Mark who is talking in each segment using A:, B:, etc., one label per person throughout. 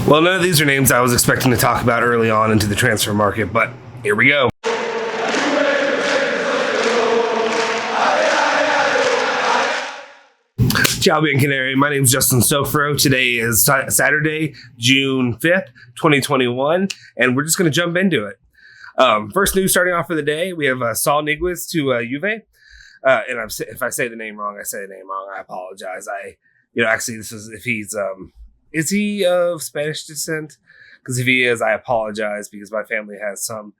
A: Well, none of these are names I was expecting to talk about early on into the transfer market, but here we go. Ciao, Bianconeri. My name is Justin Sofro. Today is Saturday, June 5th, 2021, and we're just going to jump into it. First news starting off for the day, we have Saul Niguez to Juve. And if I say the name wrong, I apologize. Actually, this is if he's is he of Spanish descent? Because if he is, I apologize because my family has some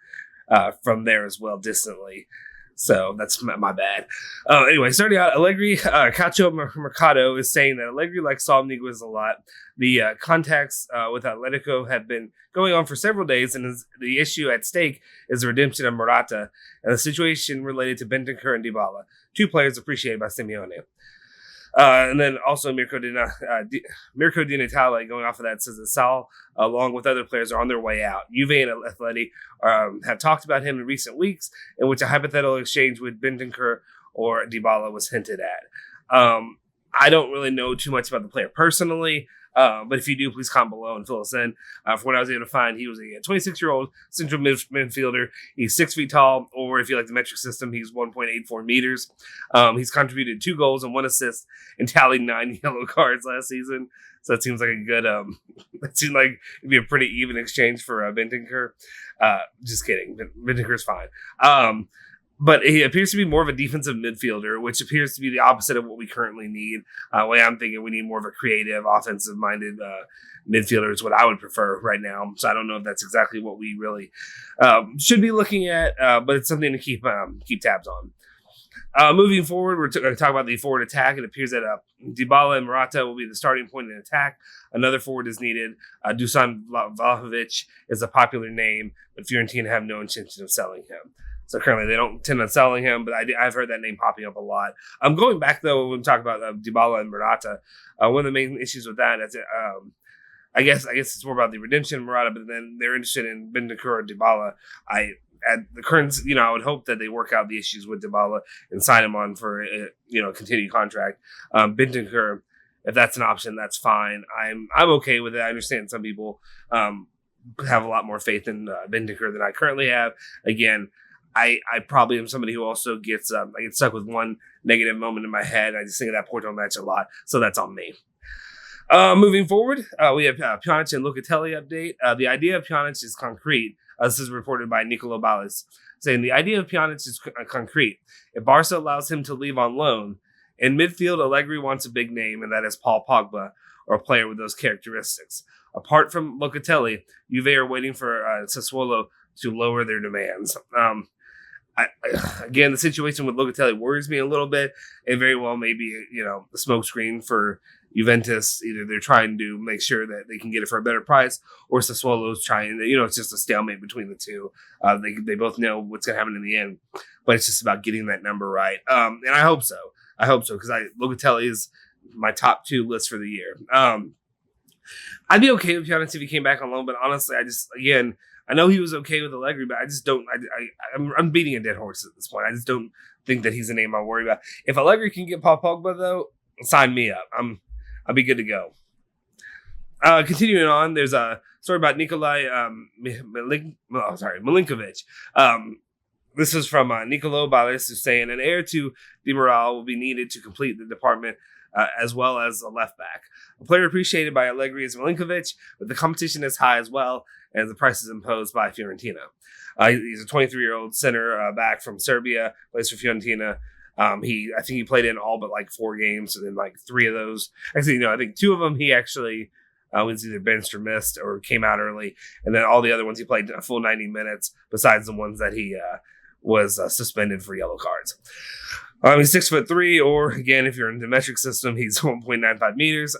A: from there as well, distantly. So that's my bad. Anyway, starting out, Allegri, Calcio Mercato is saying that Allegri likes Saul Niguez a lot. The contacts with Atletico have been going on for several days, and the issue at stake is the redemption of Morata and the situation related to Bentancur and Dybala, two players appreciated by Simeone. And then also Mirko Di Natale, going off of that, says that Saul, along with other players, are on their way out. Juve and Atleti have talked about him in recent weeks, in which a hypothetical exchange with Bentancur or Dybala was hinted at. I don't really know too much about the player personally, but if you do, please comment below and fill us in. From what I was able to find, he was a 26-year-old central midfielder. He's 6 feet tall, or if you like the metric system, he's 1.84 meters. He's contributed 2 goals and 1 assist and tallied 9 yellow cards last season. So that seems like a good, it seemed like it'd be a pretty even exchange for Bentancur. Just kidding. Bentancur's fine. But he appears to be more of a defensive midfielder, which appears to be the opposite of what we currently need. The way I'm thinking, we need more of a creative, offensive-minded midfielder is what I would prefer right now. So I don't know if that's exactly what we really should be looking at, but it's something to keep tabs on. Moving forward, we're going to talk about the forward attack. It appears that Dybala and Morata will be the starting point in attack. Another forward is needed. Dusan Vlahovic is a popular name, but Fiorentina have no intention of selling him. So currently they don't intend on selling him, but I've heard that name popping up a lot. Going back, though, when we talk about Dybala and Morata, one of the main issues with that is I guess it's more about the redemption of Morata, but then they're interested in Bentancur or Dybala. At the current, I would hope that they work out the issues with Dybala and sign him on for a continued contract. Bentancur, if that's an option, that's fine. I'm okay with it. I understand some people have a lot more faith in Bentancur than I currently have. Again, I probably am somebody who also gets I get stuck with one negative moment in my head. I just think of that Porto match a lot, so that's on me. Moving forward, we have Pjanic and Locatelli update. The idea of Pjanic is concrete. This is reported by Nicolo Ballas, saying the idea of Pjanic is concrete. If Barca allows him to leave on loan, in midfield, Allegri wants a big name, and that is Paul Pogba, or a player with those characteristics. Apart from Locatelli, Juve are waiting for Sassuolo to lower their demands. Again, the situation with Locatelli worries me a little bit, and very well maybe the smokescreen for Juventus. Either they're trying to make sure that they can get it for a better price, or Sassuolo's trying. It's just a stalemate between the two. They both know what's going to happen in the end, but it's just about getting that number right. And I hope so. Because Locatelli is my top 2 list for the year. I'd be okay with Pjanic if he came back on loan, but honestly, I know he was okay with Allegri, but I just don't. I'm beating a dead horse at this point. I just don't think that he's a name I worry about. If Allegri can get Paul Pogba, though, sign me up. I'll be good to go. Continuing on, there's a story about Milenkovic. This is from Nicolo Ballas, who's saying an heir to Di Maria will be needed to complete the department, as well as a left back. A player appreciated by Allegri is Milenkovic, but the competition is high as well, and the price is imposed by Fiorentina. He's a 23-year-old center back from Serbia, plays for Fiorentina. I think he played in all but 4 games, and then 3 of those. Actually, I think 2 of them he actually was either benched or missed or came out early, and then all the other ones he played a full 90 minutes, besides the ones that he was suspended for yellow cards. He's 6'3", or again, if you're in the metric system, he's 1.95 meters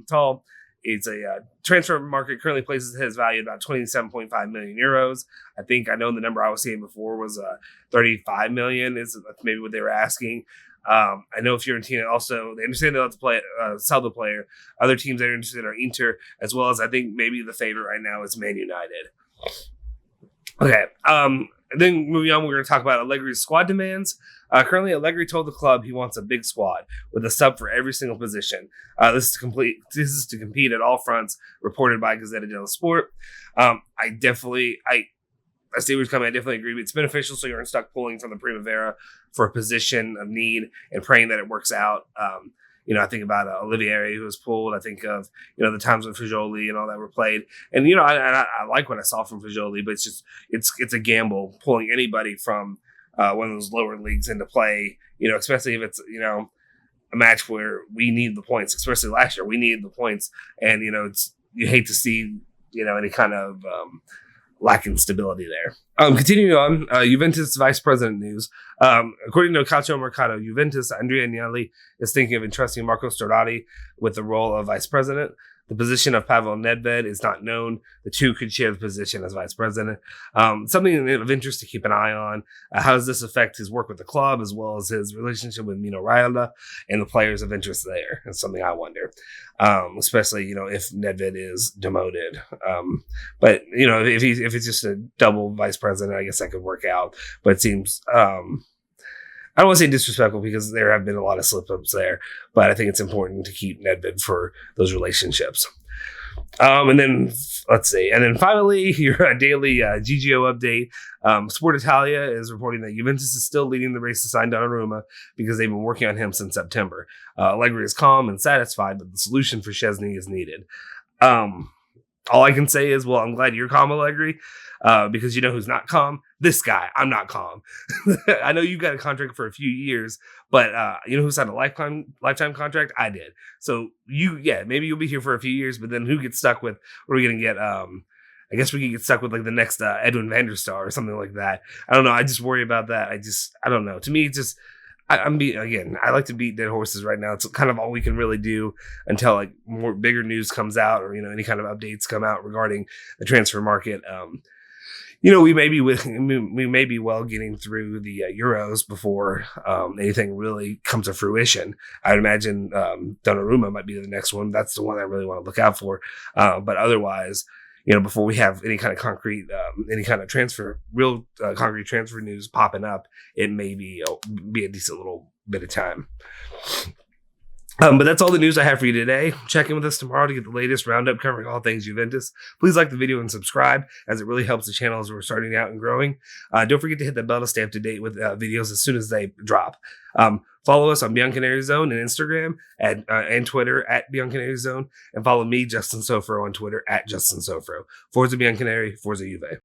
A: tall. It's a transfer market currently places his value at about 27.5 million euros. I know the number I was seeing before was 35 million is maybe what they were asking. I know Fiorentina also, they understand they'll have to sell the player. Other teams that are interested are Inter, as well as I think maybe the favorite right now is Man United. Okay. then moving on, we're going to talk about Allegri's squad demands. Currently, Allegri told the club he wants a big squad with a sub for every single position. This is to compete at all fronts, reported by Gazzetta dello Sport. I see where he's coming. I definitely agree. It's beneficial so you aren't stuck pulling from the Primavera for a position of need and praying that it works out. I think about Olivieri, who was pulled. I think of, the times when Fagioli and all that were played. And, I like what I saw from Fagioli, but it's a gamble pulling anybody from one of those lower leagues into play, especially if it's, a match where we need the points, especially last year. We needed the points. And, you hate to see, any kind of lacking stability there. Continuing on, Juventus vice president news. According to Calcio Mercato, Juventus, Andrea Agnelli is thinking of entrusting Marco Storati with the role of vice president. The position of Pavel Nedved is not known. The two could share the position as vice president. Something of interest to keep an eye on. How does this affect his work with the club as well as his relationship with Mino Raiola and the players of interest there? That's something I wonder. Especially, if Nedved is demoted. But, if it's just a double vice president, I guess that could work out. But it seems... I don't want to say disrespectful because there have been a lot of slip-ups there, but I think it's important to keep Nedved for those relationships. And then finally, your daily GGO update. Sport Italia is reporting that Juventus is still leading the race to sign Donnarumma because they've been working on him since September. Allegri is calm and satisfied, but the solution for Szczesny is needed. All I can say is, well, I'm glad you're calm, Allegri, because you know who's not calm? This guy. I'm not calm. I know you've got a contract for a few years, but you know who signed a lifetime contract? I did. So maybe you'll be here for a few years, but then who gets stuck with, what are we going to get? I guess we could get stuck with like the next Edwin van der Sar or something like that. I don't know. I just worry about that. I don't know. To me, it's just, I like to beat dead horses right now. It's kind of all we can really do until like more bigger news comes out or, any kind of updates come out regarding the transfer market. We may be well getting through the Euros before anything really comes to fruition. I'd imagine Donnarumma might be the next one. That's the one I really want to look out for. But otherwise, before we have any kind of concrete, concrete transfer news popping up, it may be a decent little bit of time. But that's all the news I have for you today. Check in with us tomorrow to get the latest roundup covering all things Juventus. Please like the video and subscribe, as it really helps the channel as we're starting out and growing. Don't forget to hit the bell to stay up to date with videos as soon as they drop. Follow us on Bianconeri Zone and Instagram and Twitter at Bianconeri Zone, and follow me, Justin Sofro, on Twitter at Justin Sofro. Forza Bianconeri, Forza Juve.